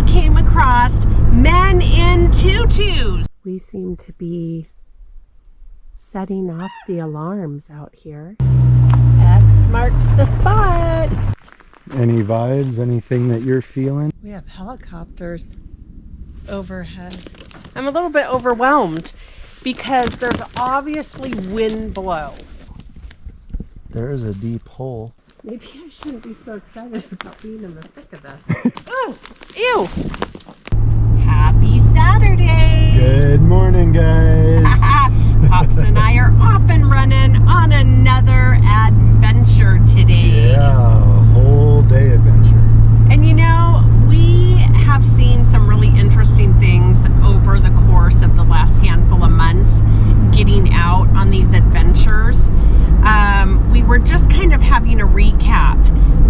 we came across men in tutus. We seem to be setting off the alarms out here. X marks the spot. Any vibes? Anything that you're feeling? We have helicopters overhead. I'm a little bit overwhelmed because there's obviously wind blow. There is a deep hole. Maybe I shouldn't be so excited about being in the thick of this. Oh, ew! Happy Saturday! Good morning, guys. Pops and I are off and running on another adventure today. Yeah, whole day adventure. And you know, we have seen some really interesting things over the course of the last handful of months getting out on these adventures. We were just kind of having a recap.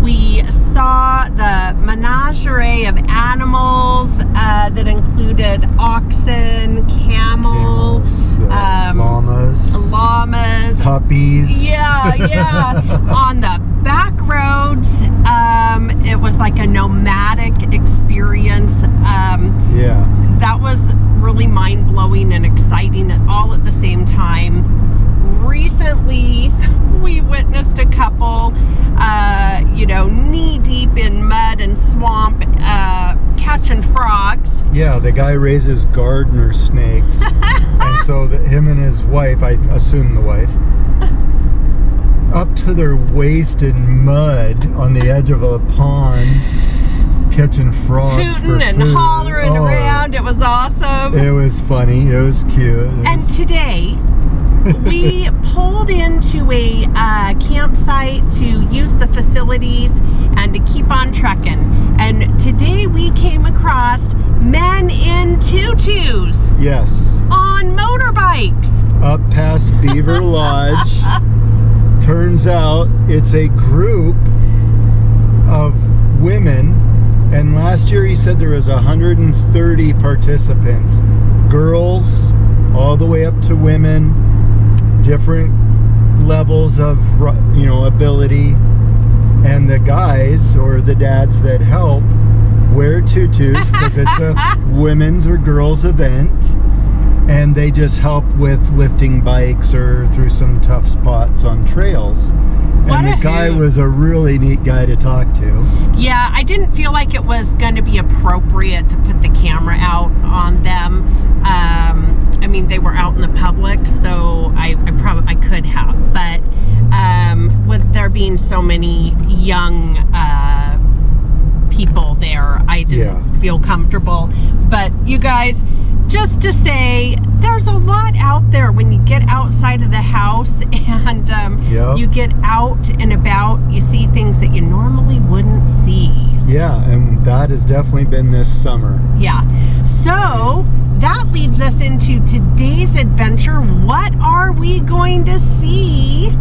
We saw the menagerie of animals that included oxen, camels, llamas, puppies. Yeah. On the back roads, it was like a nomadic experience. That was really mind-blowing and exciting all at the same time. Recently, we witnessed a couple, knee-deep in mud and swamp, catching frogs. Yeah, the guy raises gardener snakes. And so him and his wife, I assume the wife, up to their waist in mud on the edge of a pond, catching frogs hooting for and food. hollering around. It was awesome. It was funny. It was cute. And today, we pulled into a campsite to use the facilities and to keep on trekking. And today we came across men in tutus. Yes. On motorbikes. Up past Beaver Lodge. Turns out it's a group of women. And last year he said there was 130 participants. Girls all the way up to women. Different levels of ability, and the guys or the dads that help wear tutus because it's a women's or girls event, and they just help with lifting bikes or through some tough spots on trails. And the guy was a really neat guy to talk to. Yeah, I didn't feel like it was going to be appropriate to put the camera out on them. I mean, they were out in the public, so I could have, but with there being so many young people there, I didn't feel comfortable. But you guys, just to say, there's a lot out there when you get outside of the house and you get out and about, you see things that you normally wouldn't see. Yeah, and that has definitely been this summer. Yeah. So that leads us into today's adventure. What are we going to see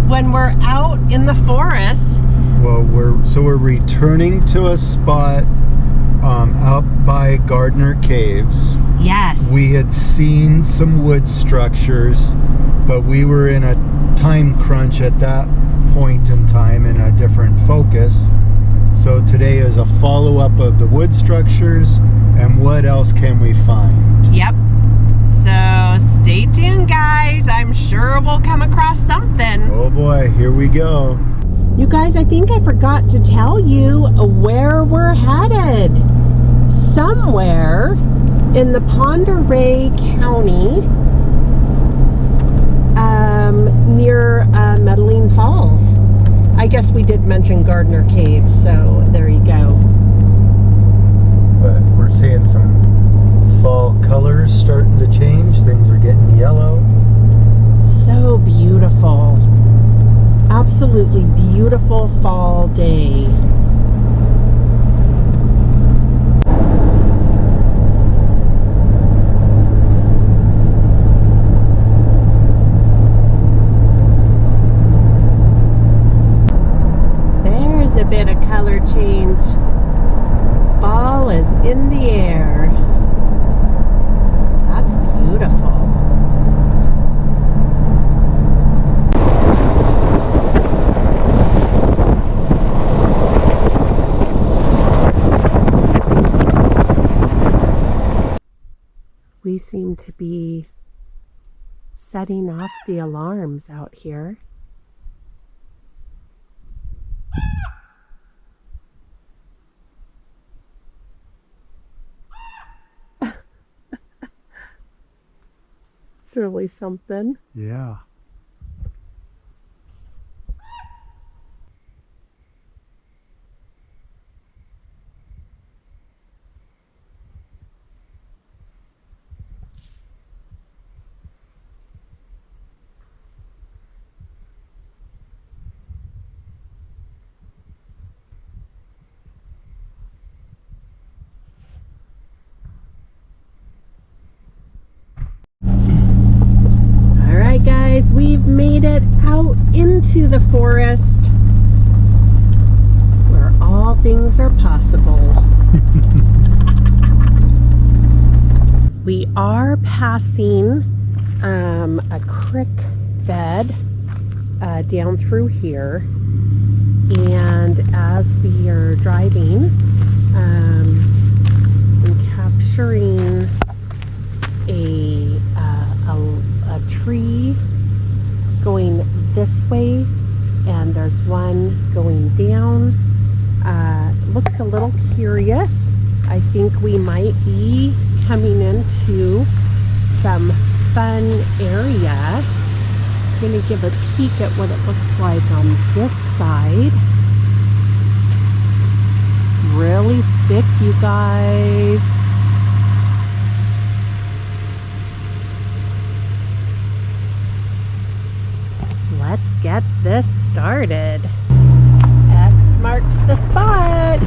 when we're out in the forest? Well, we're returning to a spot out by Gardner Caves. Yes. We had seen some wood structures, but we were in a time crunch at that point in time and a different focus. So today is a follow-up of the wood structures, and what else can we find? Yep. So stay tuned, guys. I'm sure we'll come across something. Oh boy, here we go. You guys, I think I forgot to tell you where we're headed. Somewhere in the Pend Oreille County, near Metaline Falls. I guess we did mention Gardner Caves, so there you go. But we're seeing some fall colors starting to change. Things are getting yellow. So beautiful. Absolutely beautiful fall day. There's a bit of color change. Fall is in the air. That's beautiful. we seem to be setting off the alarms out here. It's really something. Yeah. Alright guys, we've made it out into the forest where all things are possible. We are passing a creek bed down through here, and as we are driving, I'm capturing a tree going this way, and there's one going down. Looks a little curious. I think we might be coming into some fun area. I'm gonna give a peek at what it looks like on this side. It's really thick, you guys. Let's get this started. X marks the spot.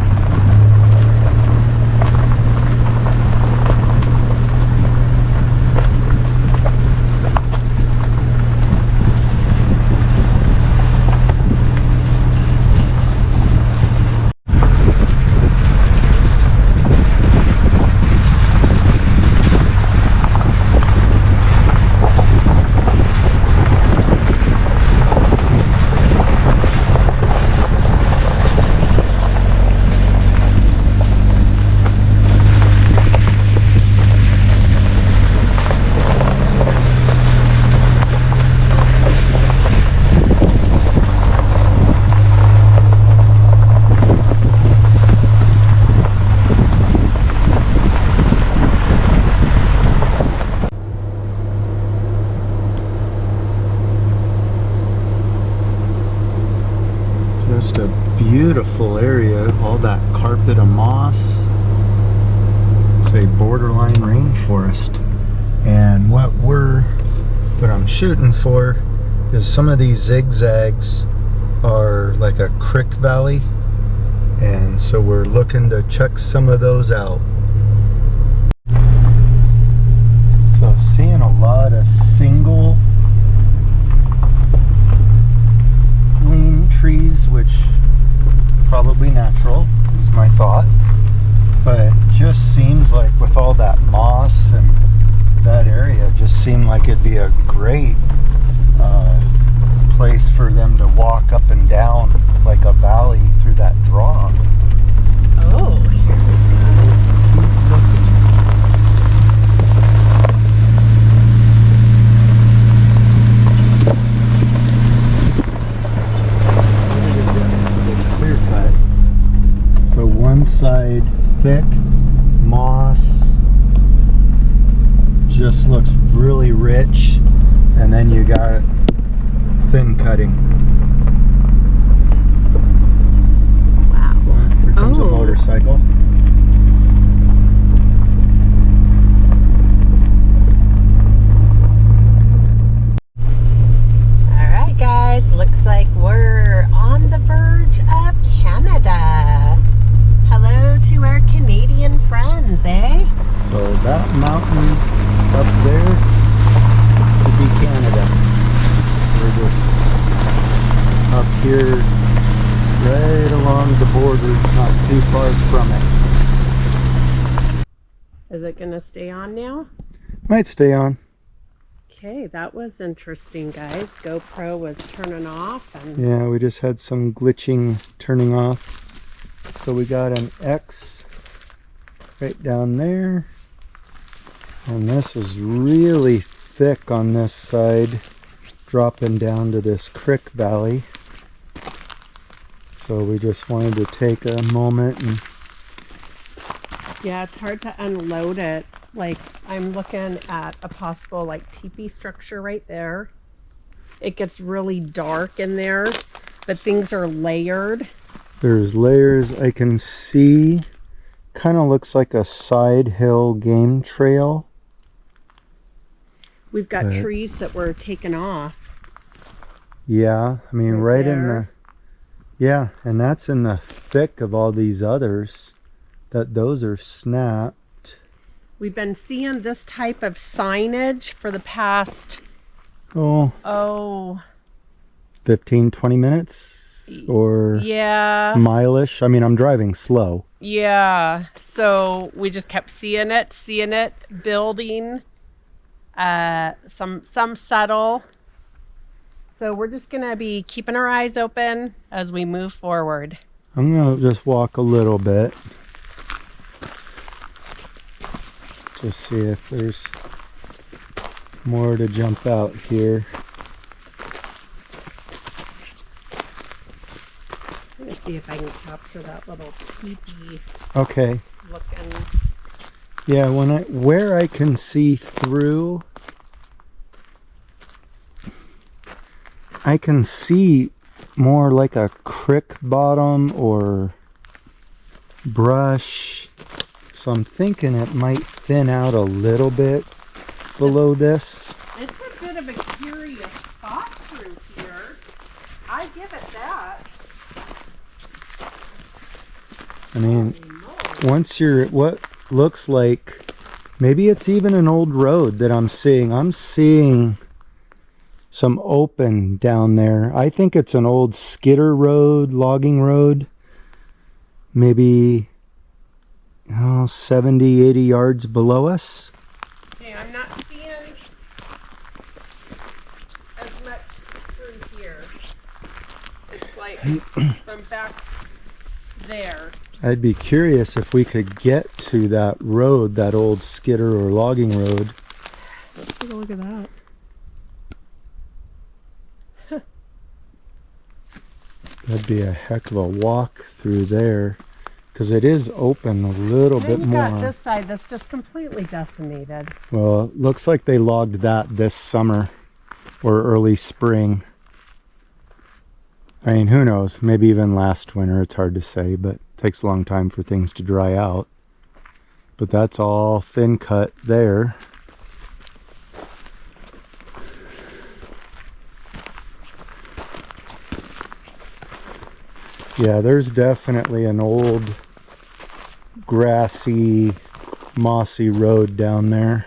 Just a beautiful area, all that carpet of moss. It's a borderline rainforest. And what I'm shooting for is some of these zigzags are like a creek valley, and so we're looking to check some of those out. So seeing a lot of single lean trees, which probably natural is my thought, but it just seems like with all that moss and that area, just seemed like it'd be a great place for them to walk up and down like a valley through that draw. Oh, here Clear cut. So one side thick moss, just looks really rich, and then you got thin cutting. Wow. Here comes a motorcycle. Alright guys, looks like we're on the verge of Canada. Hello to our Canadian friends, eh? So that mountain up there should be Canada. We're just up here right along the border, not too far from it. Is it gonna stay on now? Might stay on. Okay, that was interesting, guys. GoPro was turning off, and Yeah, we just had some glitching turning off. So we got an X right down there. And this is really thick on this side, dropping down to this creek valley. So we just wanted to take a moment and... Yeah, it's hard to unload it. Like, I'm looking at a possible, like, teepee structure right there. It gets really dark in there, but things are layered. There's layers. I can see, kind of looks like a side hill game trail. We've got trees that were taken off. Yeah, I mean, right in the... Yeah, and that's in the thick of all these others. Those are snapped. We've been seeing this type of signage for the past... 15, 20 minutes? Or mile-ish? I mean, I'm driving slow. Yeah, so we just kept seeing it, building. Some subtle. So we're just going to be keeping our eyes open as we move forward. I'm going to just walk a little bit. Just see if there's more to jump out here. I'm going to see if I can capture that little teepee Okay. looking. Yeah, where I can see through, I can see more like a creek bottom or brush. So I'm thinking it might thin out a little bit below this. It's a bit of a curious spot through here. I give it that. I mean, once you're at what looks like, maybe it's even an old road that I'm seeing. I'm seeing some open down there. I think it's an old skidder road, logging road. Maybe 70, 80 yards below us. Okay, I'm not seeing as much through here. It's like from back there. I'd be curious if we could get to that road, that old skidder or logging road. Let's take a look at that. That'd be a heck of a walk through there, because it is open a little bit more. Then you got this side that's just completely decimated. Well, it looks like they logged that this summer or early spring. I mean, who knows? Maybe even last winter. It's hard to say, but it takes a long time for things to dry out. But that's all thin cut there. Yeah, there's definitely an old grassy, mossy road down there.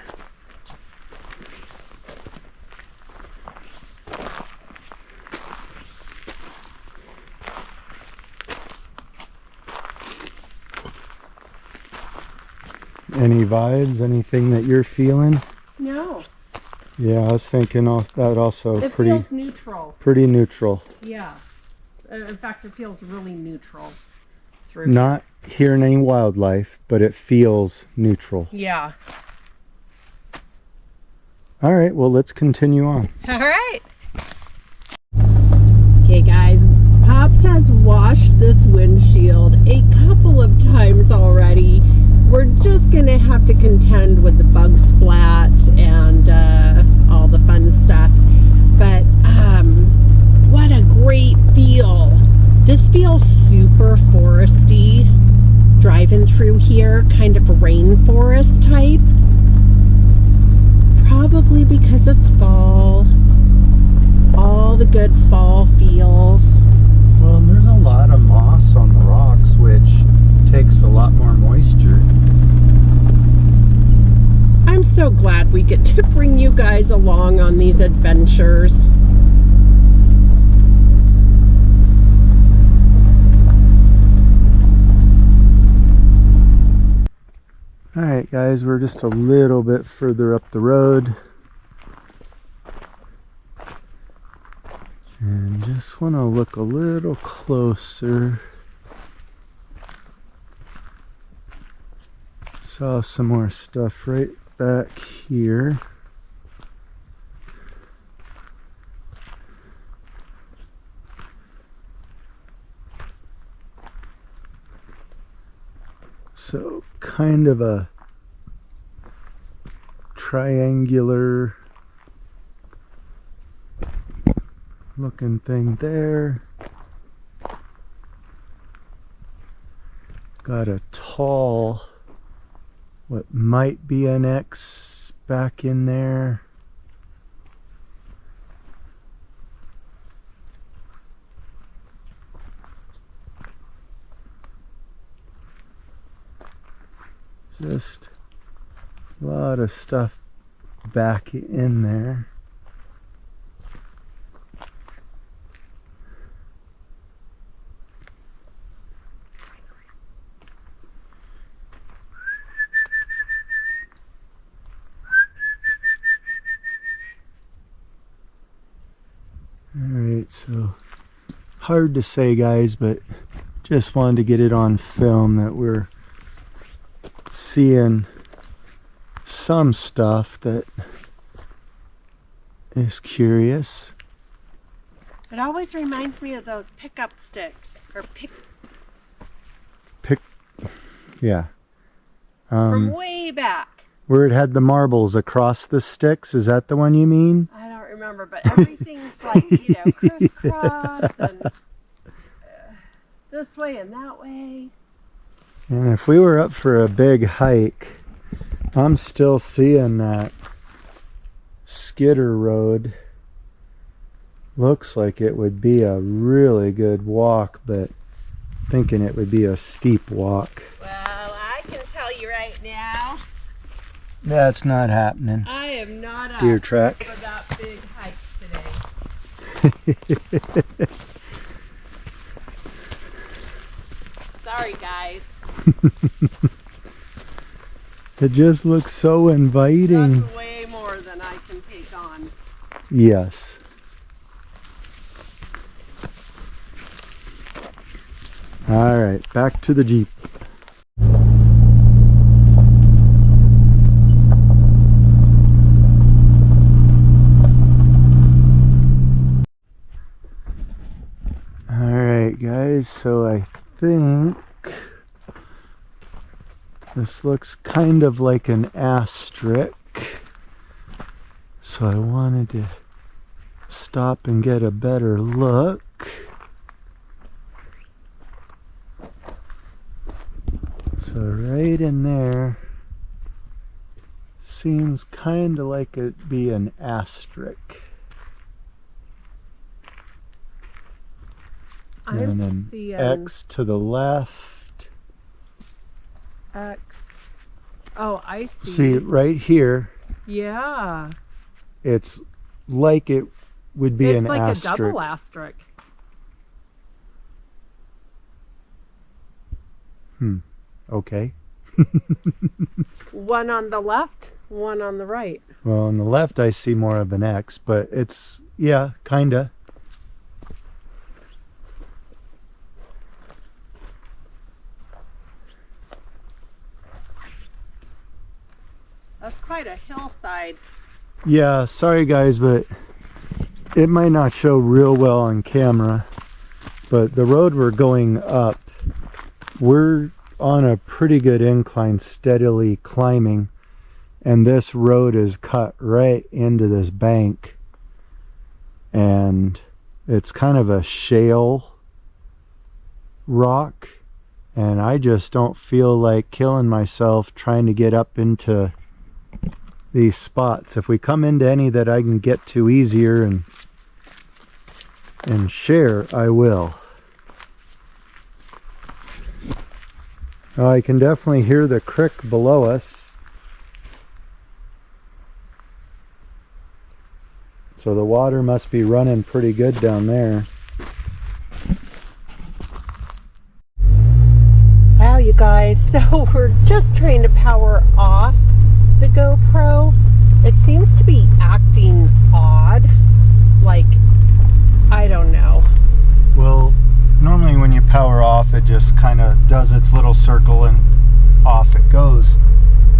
Any vibes? Anything that you're feeling? No. Yeah, I was thinking that also It feels neutral. Pretty neutral. Yeah. In fact, it feels really neutral. Through Not hearing any wildlife, but it feels neutral. Yeah. All right, well, let's continue on. All right. Okay, guys. Pops has washed this windshield a couple of times already. We're just going to have to contend with the bug splat and all the fun stuff. But what a great feel. This feels super foresty driving through here, kind of rainforest type. Probably because it's fall. All the good fall feels. Well, there's a lot of moss on the rocks, which takes a lot more moisture. I'm so glad we get to bring you guys along on these adventures. Alright guys, we're just a little bit further up the road. And just want to look a little closer. Saw some more stuff right back here. So kind of a triangular looking thing there. Got a tall, what might be an X back in there. Just a lot of stuff back in there. Alright, so hard to say, guys, but just wanted to get it on film that we're seeing some stuff that is curious. It always reminds me of those pickup sticks, or yeah. From way back. Where it had the marbles across the sticks, is that the one you mean? I don't remember, but everything's like, you know, crisscross and this way and that way. And if we were up for a big hike, I'm still seeing that skidder road. Looks like it would be a really good walk, but thinking it would be a steep walk. Well, I can tell you right now, That's not happening. I am not up Deer track. for that big hike today. Sorry, guys. It just looks so inviting. That's way more than I can take on. Yes. All right, back to the Jeep. All right, guys, so I think this looks kind of like an asterisk. So I wanted to stop and get a better look. So right in there seems kind of like it'd be an asterisk. And an X to the left. X. Oh, I see. See, right here, Yeah. it's like it would be an asterisk. It's like a double asterisk. Okay. One on the left, one on the right. Well, on the left I see more of an X, but it's, yeah, kinda. That's quite a hillside. Yeah, sorry guys, but it might not show real well on camera, but the road we're going up, we're on a pretty good incline, steadily climbing, and this road is cut right into this bank, and it's kind of a shale rock, and I just don't feel like killing myself trying to get up into these spots. If we come into any that I can get to easier and share, I will. I can definitely hear the creek below us. So the water must be running pretty good down there. Wow, you guys, so we're just trying to power off the GoPro. It seems to be acting odd. Like, I don't know. Well, normally when you power off, it just kind of does its little circle and off it goes.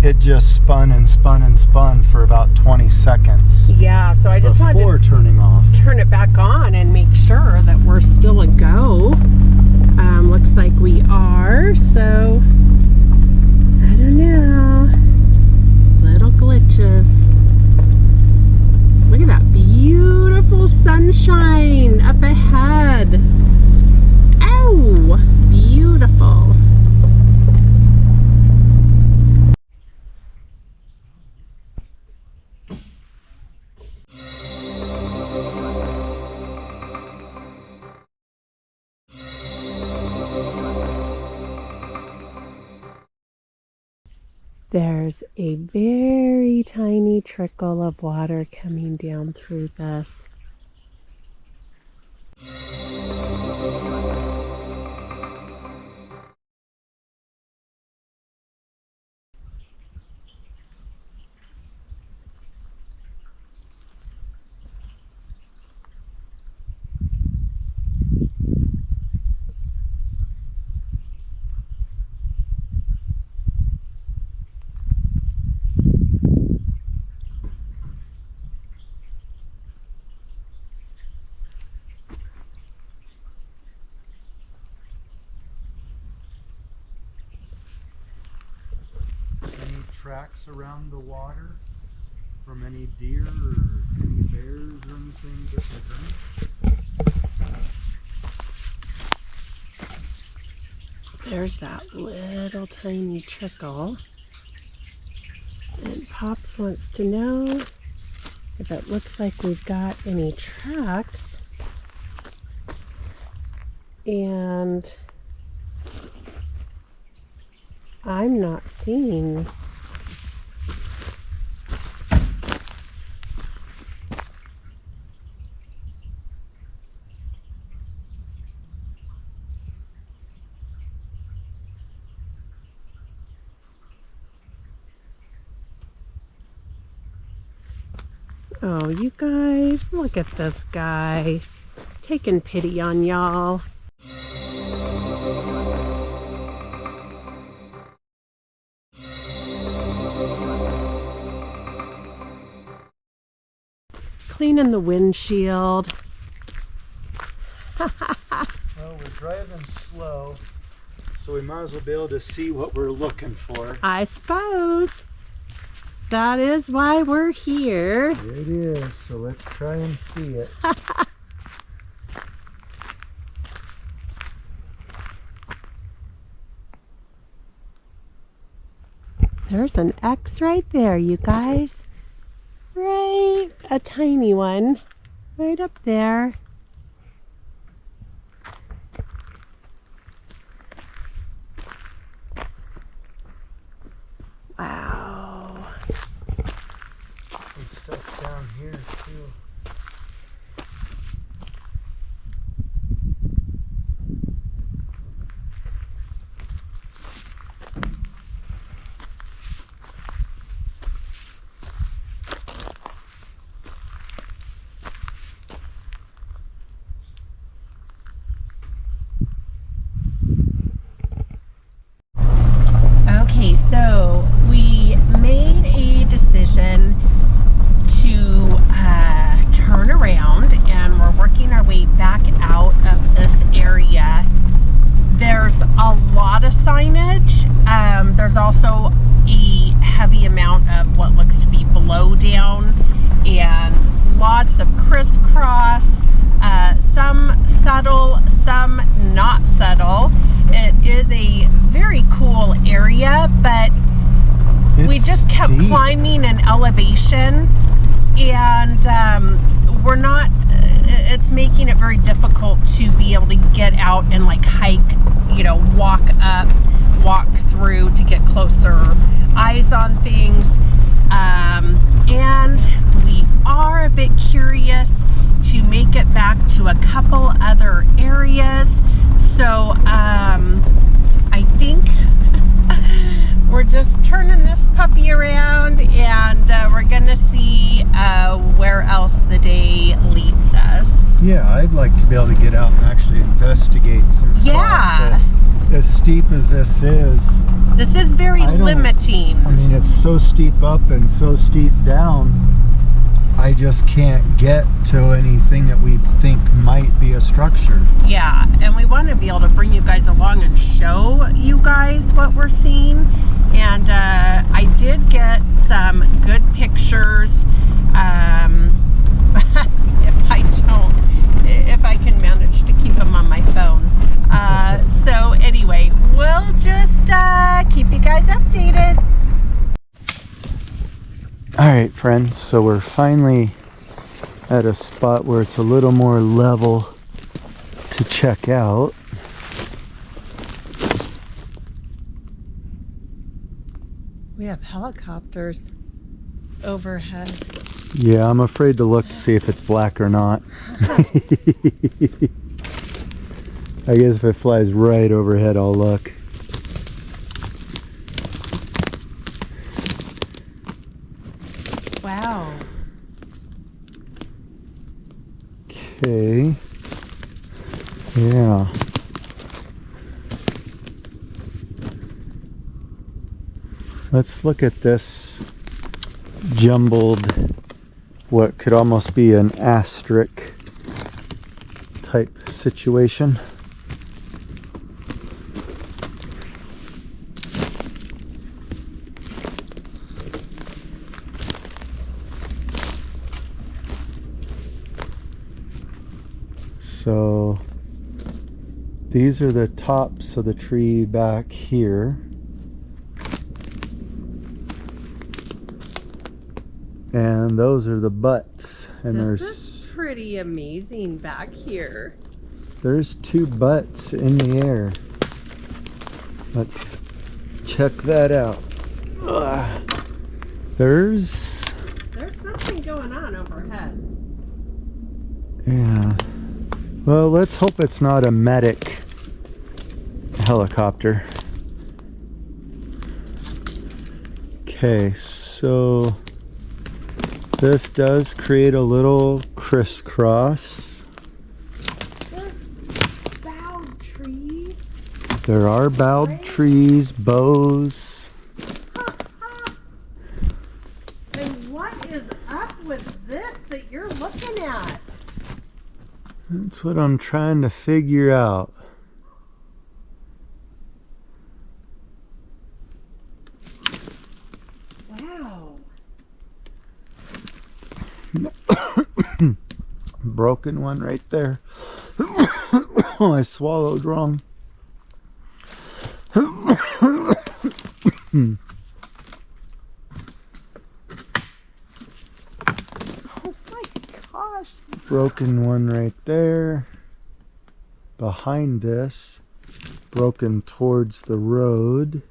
it just spun and spun and spun for about 20 seconds. Yeah, so I just wanted before to turning off. turn it back on and make sure that we're still a go. Looks like we are, so I don't know. Little glitches. Look at that beautiful sunshine up ahead. Ow! Beautiful. There's a very tiny trickle of water coming down through this. Tracks around the water from any deer or any bears or anything getting a drink? There's that little tiny trickle. And Pops wants to know if it looks like we've got any tracks. And I'm not seeing. Oh, you guys, look at this guy. Taking pity on y'all. Cleaning the windshield. Well, we're driving slow, so we might as well be able to see what we're looking for. I suppose. That is why we're here. It is, so let's try and see it. There's an X right there, you guys. Right, a tiny one. Right up there. Wow. Some stuff down here too. Okay, so we made a decision to turn around, and we're working our way back out of this area. There's a lot of signage. There's also a heavy amount of what looks to be blowdown and lots of crisscross, some subtle, some not subtle. It is a very cool area, but we just kept climbing an elevation, and we're not, it's making it very difficult to be able to get out and like hike, you know, walk up, walk through to get closer eyes on things. And we are a bit curious to make it back to a couple other areas. So I think we're just turning this puppy around, and we're gonna see where else the day leads us. Yeah, I'd like to be able to get out and actually investigate some spots. Yeah. But as steep as this is very limiting. I mean, mean, it's so steep up and so steep down, I just can't get to anything that we think might be a structure. Yeah, and we want to be able to bring you guys along and show you guys what we're seeing. And I did get some good pictures. If I can manage to keep them on my phone. So anyway, we'll just keep you guys updated. Alright friends, so we're finally at a spot where it's a little more level to check out. We have helicopters overhead. Yeah, I'm afraid to look to see if it's black or not. I guess if it flies right overhead, I'll look. Wow. Okay. Yeah. Let's look at this jumbled, what could almost be an asterisk type situation. So these are the tops of the tree back here. And those are the butts. And this is pretty amazing back here. There's two butts in the air. Let's check that out. Ugh. There's something going on overhead. Yeah. Well, let's hope it's not a medic helicopter. Okay, so this does create a little crisscross. There's bowed trees. There are bowed trees, bows. And what is up with this that you're looking at? That's what I'm trying to figure out. Wow. Broken one right there. Oh, I swallowed wrong. Oh my gosh. Broken one right there. Behind this, broken towards the road.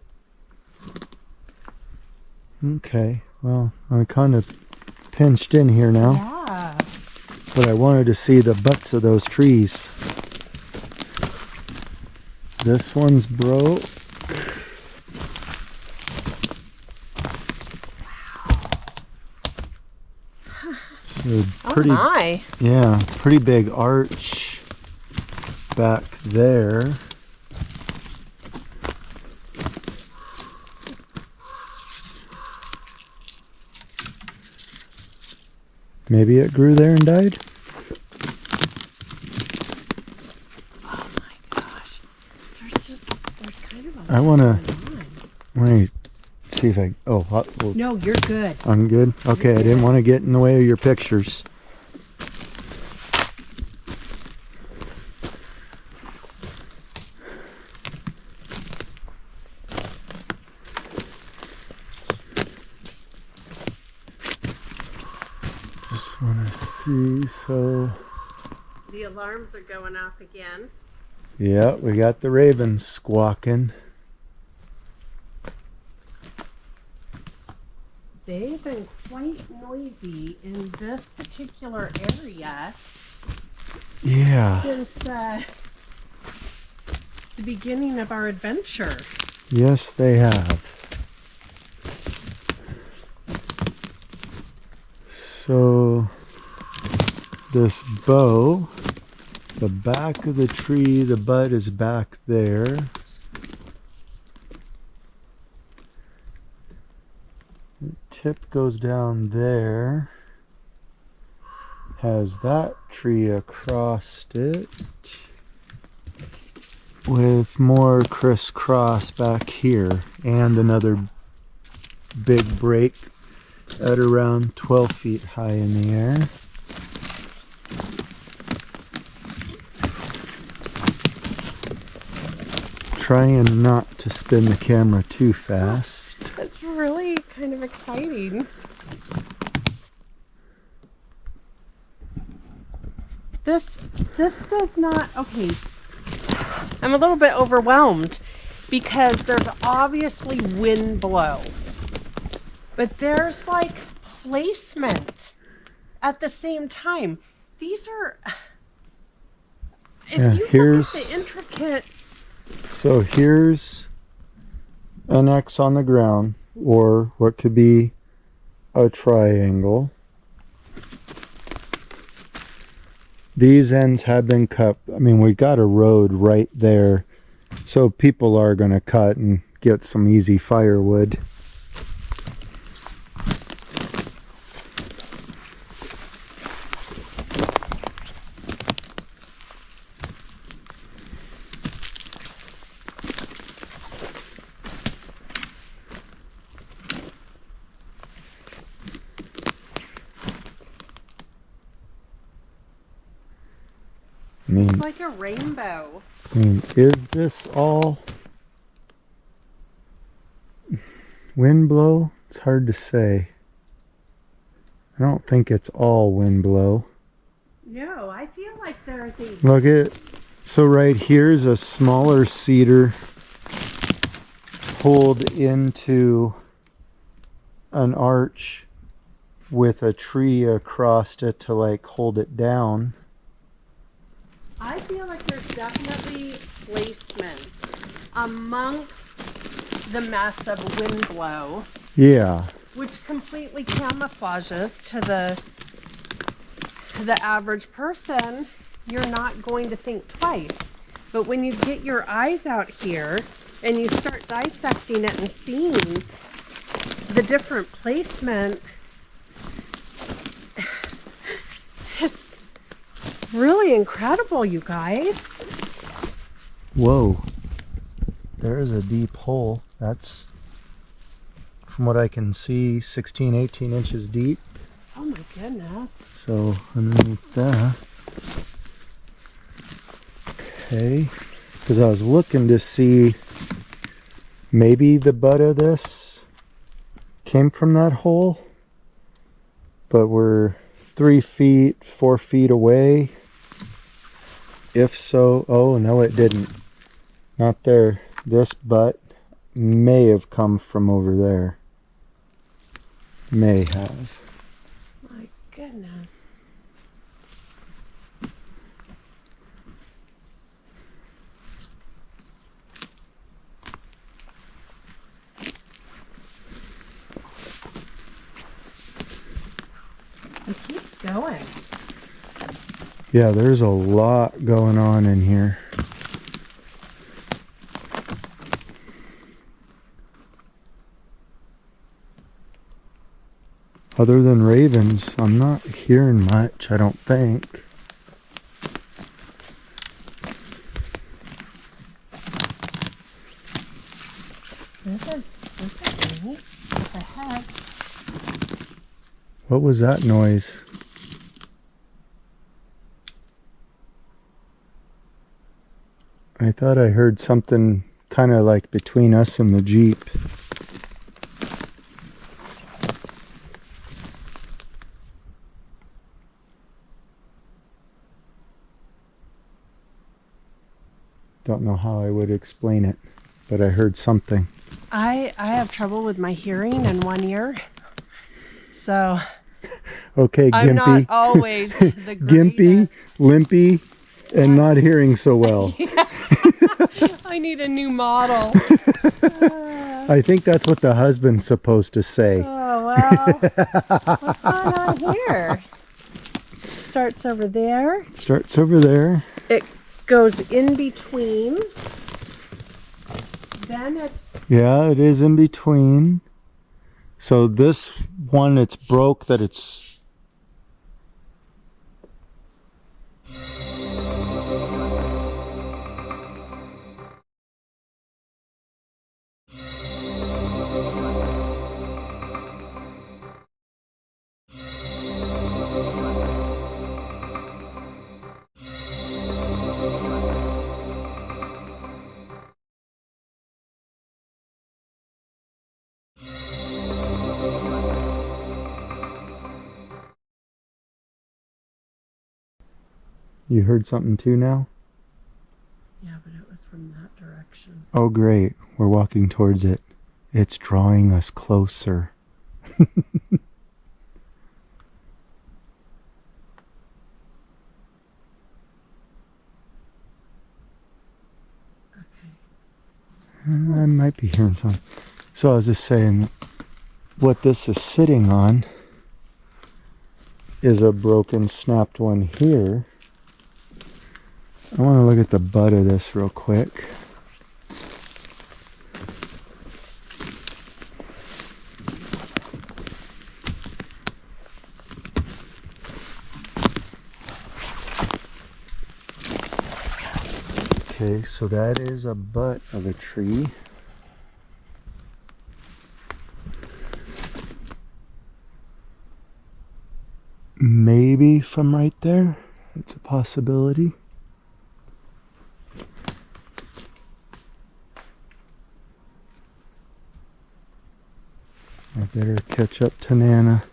Okay, well, I'm kind of pinched in here now. Yeah. But I wanted to see the butts of those trees. This one's broke. So pretty, oh my. yeah, pretty big arch back there. Maybe it grew there and died. Oh my gosh. There's kind of a I want to, wait, see if I, oh, well, no, you're good. I'm good? Okay, I didn't want to get in the way of your pictures. Just want to see, so... The alarms are going off again. Yeah, we got the ravens squawking. They've been quite noisy in this particular area Yeah. since the beginning of our adventure. Yes, they have. So, this bow, the back of the tree, the butt is back there. The tip goes down there. Has that tree across it. With more crisscross back here. And another big break at around 12 feet high in the air. Trying not to spin the camera too fast. That's really kind of exciting. This does not, okay. I'm a little bit overwhelmed because there's obviously wind blow. But there's like placement at the same time. These are, if you look at the intricate. So here's an X on the ground, or what could be a triangle. These ends have been cut. I mean, we got a road right there, so people are going to cut and get some easy firewood. I mean, It's like a rainbow. I mean, is this all wind blow? It's hard to say. I don't think it's all wind blow. No, I feel like there's a... Look at, so right here's a smaller cedar pulled into an arch with a tree across it to like hold it down. I feel like there's definitely placement amongst the mess of wind blow. Yeah. Which completely camouflages to the average person. You're not going to think twice. But when you get your eyes out here and you start dissecting it and seeing the different placement, it's really incredible, you guys. Whoa. There's a deep hole. That's, from what I can see, 16, 18 inches deep. Oh my goodness. So underneath that. Okay. Because I was looking to see maybe the butt of this came from that hole. But we're 3 feet, 4 feet away. If so, oh no, it didn't. Not there. This butt may have come from over there. May have. My goodness. It keeps going. Yeah, there's a lot going on in here. Other than ravens, I'm not hearing much, I don't think. This is neat. What the heck? What was that noise? I thought I heard something kind of like between us and the Jeep. Don't know how I would explain it, but I heard something. I have trouble with my hearing in one ear. So Okay, I'm not Gimpy. always the Gimpy, greatest. limpy, and not hearing so well. I need a new model. I think that's what the husband's supposed to say. Oh, well. What's going on here? Starts over there. Starts over there. It goes in between. Then it's... Yeah, it is in between. So this one, it's broke that it's... You heard something too now? Yeah, but it was from that direction. Oh great, we're walking towards it. It's drawing us closer. I might be hearing something. So I was just saying, what this is sitting on is a broken, snapped one here. I want to look at the butt of this real quick. Okay, so that is a butt of a tree. Maybe from right there, it's a possibility. I better catch up to Nana.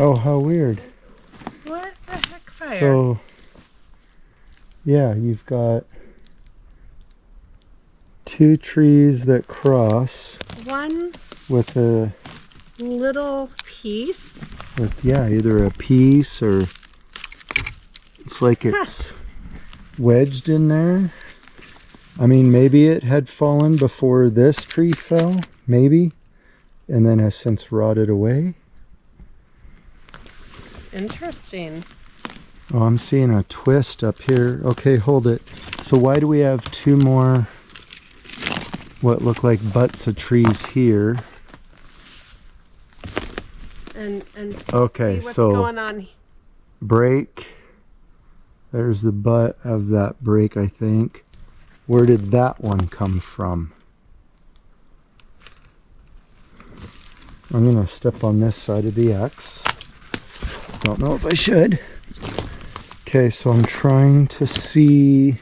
Oh, how weird. What the heck, fire? So, yeah, you've got two trees that cross. One with a little piece. With, yeah, either a piece or it's like it's wedged in there. I mean, maybe it had fallen before this tree fell, maybe, and then has since rotted away. Interesting. Oh, I'm seeing a twist up here. Okay, hold it. So why do we have two more what look like butts of trees here? And okay, see what's so going on. Break. There's the butt of that break, I think. Where did that one come from? I'm gonna step on this side of the X. Don't know if I should. Okay, so I'm trying to see.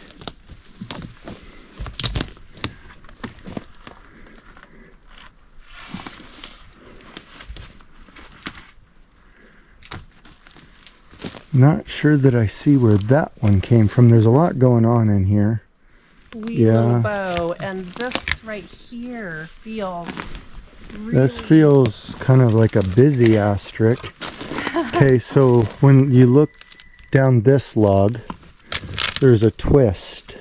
Not sure that I see where that one came from. There's a lot going on in here. Wee little bow, and this right here feels really... This feels kind of like a busy asterisk. Okay, so when you look down this log, there's a twist,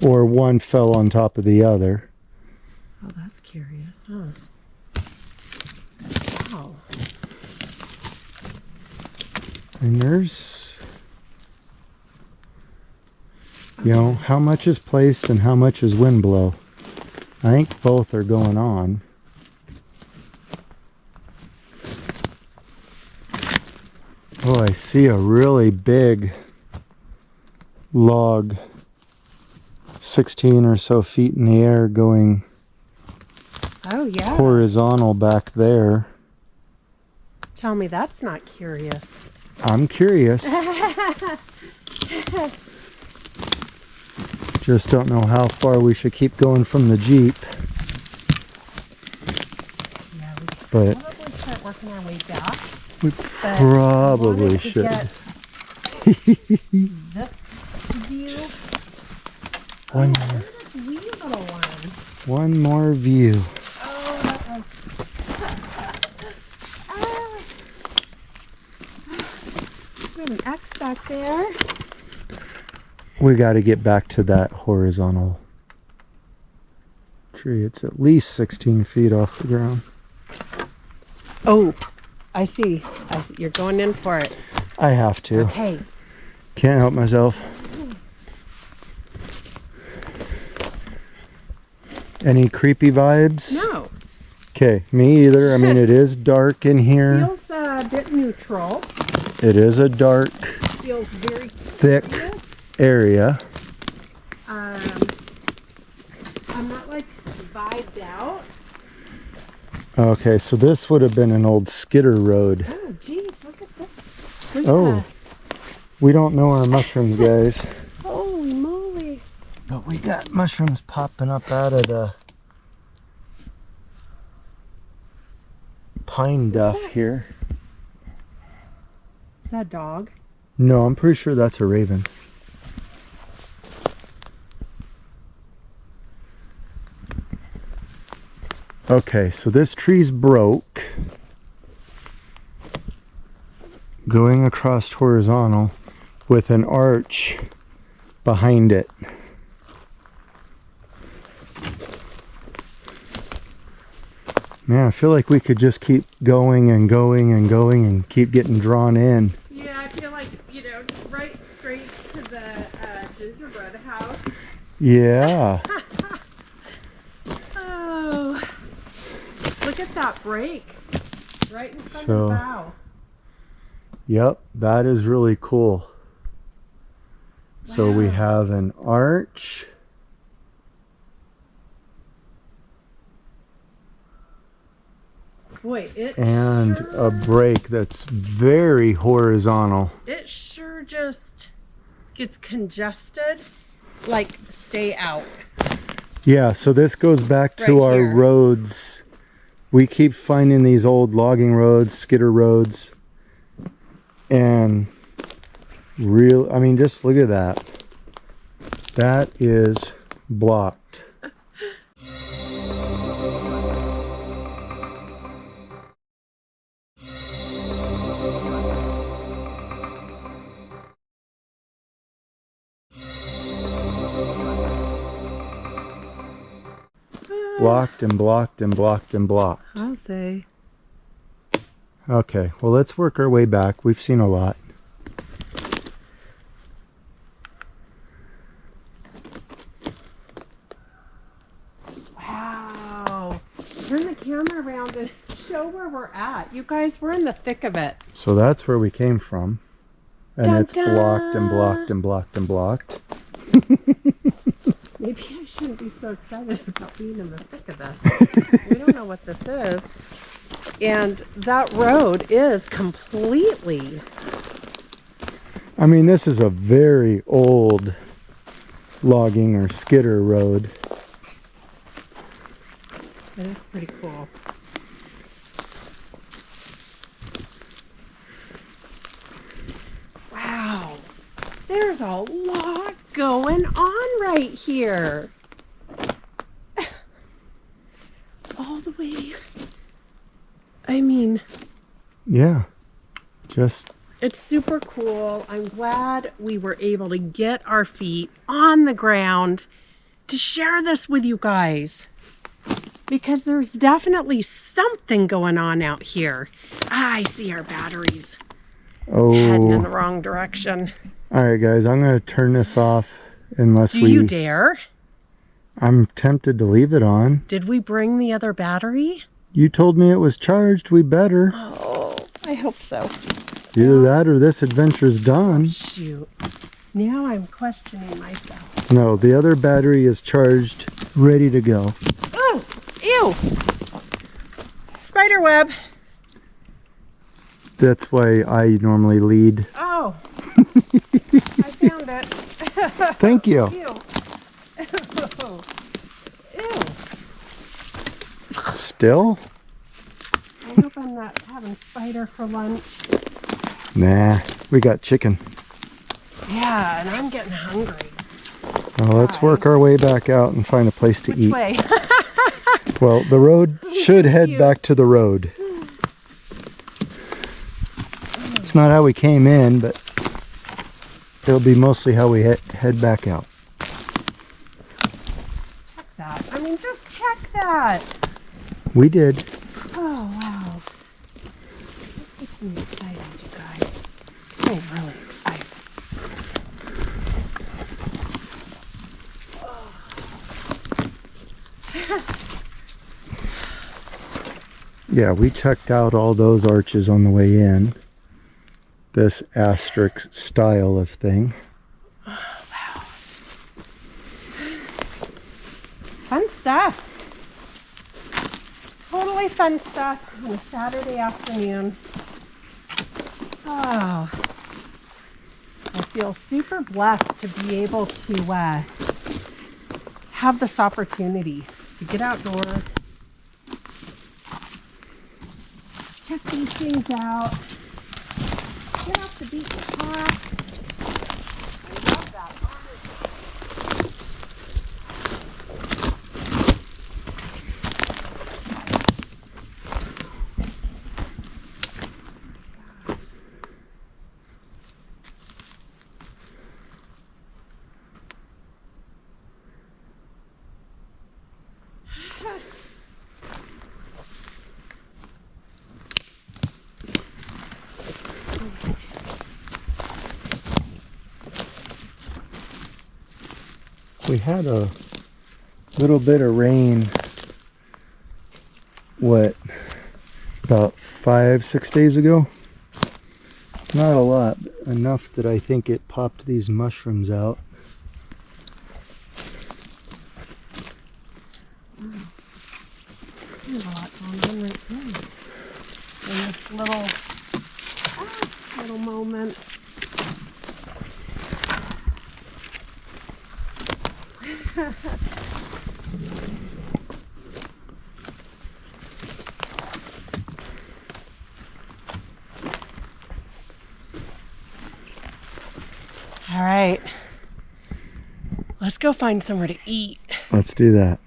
or one fell on top of the other. Oh, that's curious, huh? Wow. And there's, you know, how much is placed and how much is wind blow. I think both are going on. Oh, I see a really big log, 16 or so feet in the air, going horizontal back there. Tell me that's not curious. I'm curious. Just don't know how far we should keep going from the Jeep. Yeah, we could but probably start working our way back. We probably should. This view. One Oh, more. look at this wee little one. One more view. Oh, that was... got an X back there. We got to get back to that horizontal tree. It's at least 16 feet off the ground. Oh, I see. You're going in for it. I have to. Okay. Can't help myself. Any creepy vibes? No. Okay, me either. I mean, it is dark in here. Feels a bit neutral. It is a dark, Feels very thick area. I'm not like vibed out. Okay, so this would have been an old skidder road. Oh, geez, look at this. Oh, we don't know our mushrooms, guys. Holy moly. But we got mushrooms popping up out of the pine duff here. Is that a dog? No, I'm pretty sure that's a raven. Okay, so this tree's broke. Going across horizontal with an arch behind it. Man, I feel like we could just keep going and going and going and keep getting drawn in. Yeah, I feel like, just right straight to the gingerbread house. Yeah. Oh, look at that break right in front So, of the bow. Yep, that is really cool. So we have an arch. Boy, And a break that's very horizontal. It sure just gets congested. Like, stay out. Yeah, so this goes back to Right our here. roads. We keep finding these old logging roads, skidder roads. And I mean, just look at that. That is blocked. Blocked and blocked and blocked and blocked. I'll say. Okay, well, let's work our way back. We've seen a lot. Wow. Turn the camera around and show where we're at. You guys, we're in the thick of it. So that's where we came from. And Dun, it's blocked and blocked and blocked and blocked. Maybe I shouldn't be so excited about being in the thick of this. We don't know what this is. And that road is completely... I mean, this is a very old logging or skidder road. That is pretty cool. Wow. There's a lot going on right here. All the way. I mean... Yeah, just... It's super cool. I'm glad we were able to get our feet on the ground to share this with you guys. Because there's definitely something going on out here. I see our batteries heading in the wrong direction. All right, guys, I'm going to turn this off unless Do you dare? I'm tempted to leave it on. Did we bring the other battery? You told me it was charged. We better. Oh, I hope so. Either that or this adventure's done. Shoot. Now I'm questioning myself. No, the other battery is charged, ready to go. Oh, ew. Spider web. That's why I normally lead. Oh, I found it. Thank you. Ew. Ew. Still? I hope I'm not having spider for lunch. Nah, we got chicken. Yeah, and I'm getting hungry. Well, let's work our way back out and find a place to eat. Which way? Well, the road should head back to the road. It's not how we came in, but It'll be mostly how we head back out. Check that. I mean, just check that. We did. Oh, wow. This gets me excited, you guys. I'm really excited. Yeah, we checked out all those arches on the way in. This asterisk style of thing. Oh, wow. Fun stuff. Totally fun stuff on a Saturday afternoon. Oh, I feel super blessed to be able to have this opportunity to get outdoors, check these things out, get off the beaten path. I love that. We had a little bit of rain, what, about 5-6 days ago? Not a lot, enough that I think it popped these mushrooms out. There's a lot going on right there. In this little moment. All right, let's go find somewhere to eat. Let's do that.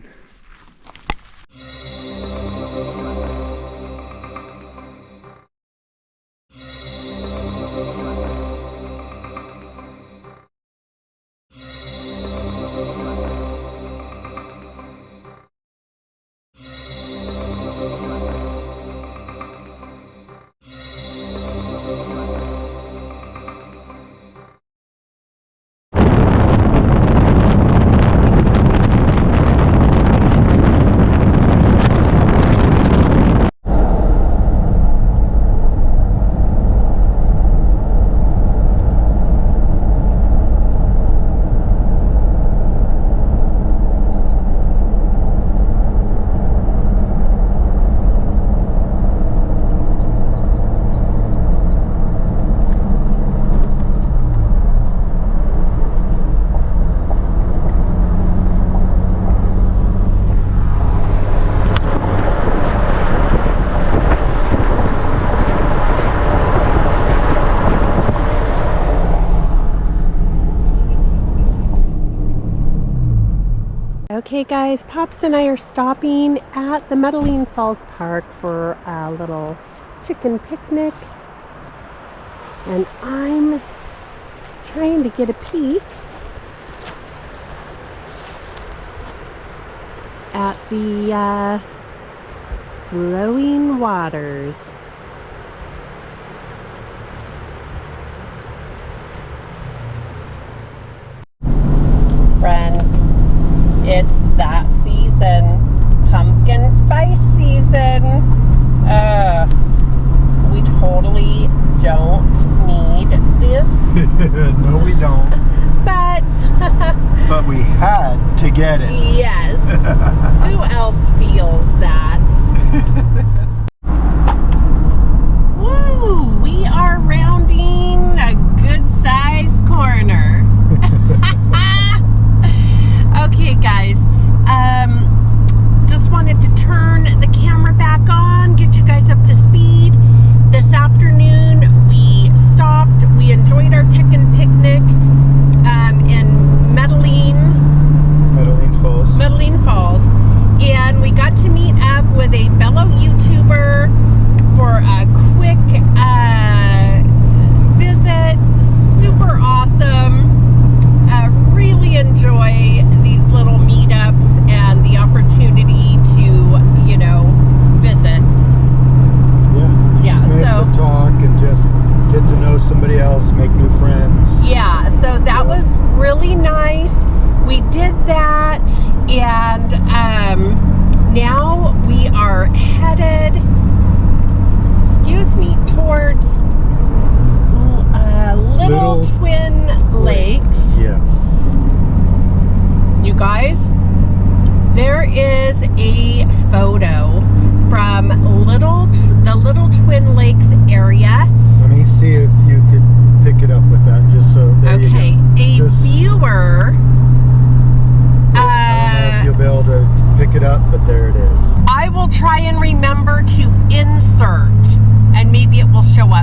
Okay guys, Pops and I are stopping at the Metaline Falls Park for a little chicken picnic. And I'm trying to get a peek at the flowing waters. Friends, it's that season, pumpkin spice season. We totally don't need this. No, we don't. But we had to get it. Yes. Who else feels that? Woo! We are rounding a good-sized corner. Okay, guys. Just wanted to turn the camera back on, get you guys up to speed. This afternoon, we stopped. We enjoyed our chicken picnic in Metaline Falls. And we got to meet up with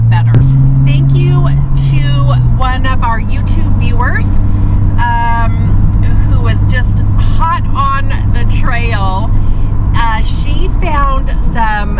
lot better. Thank you to one of our YouTube viewers who was just hot on the trail. She found some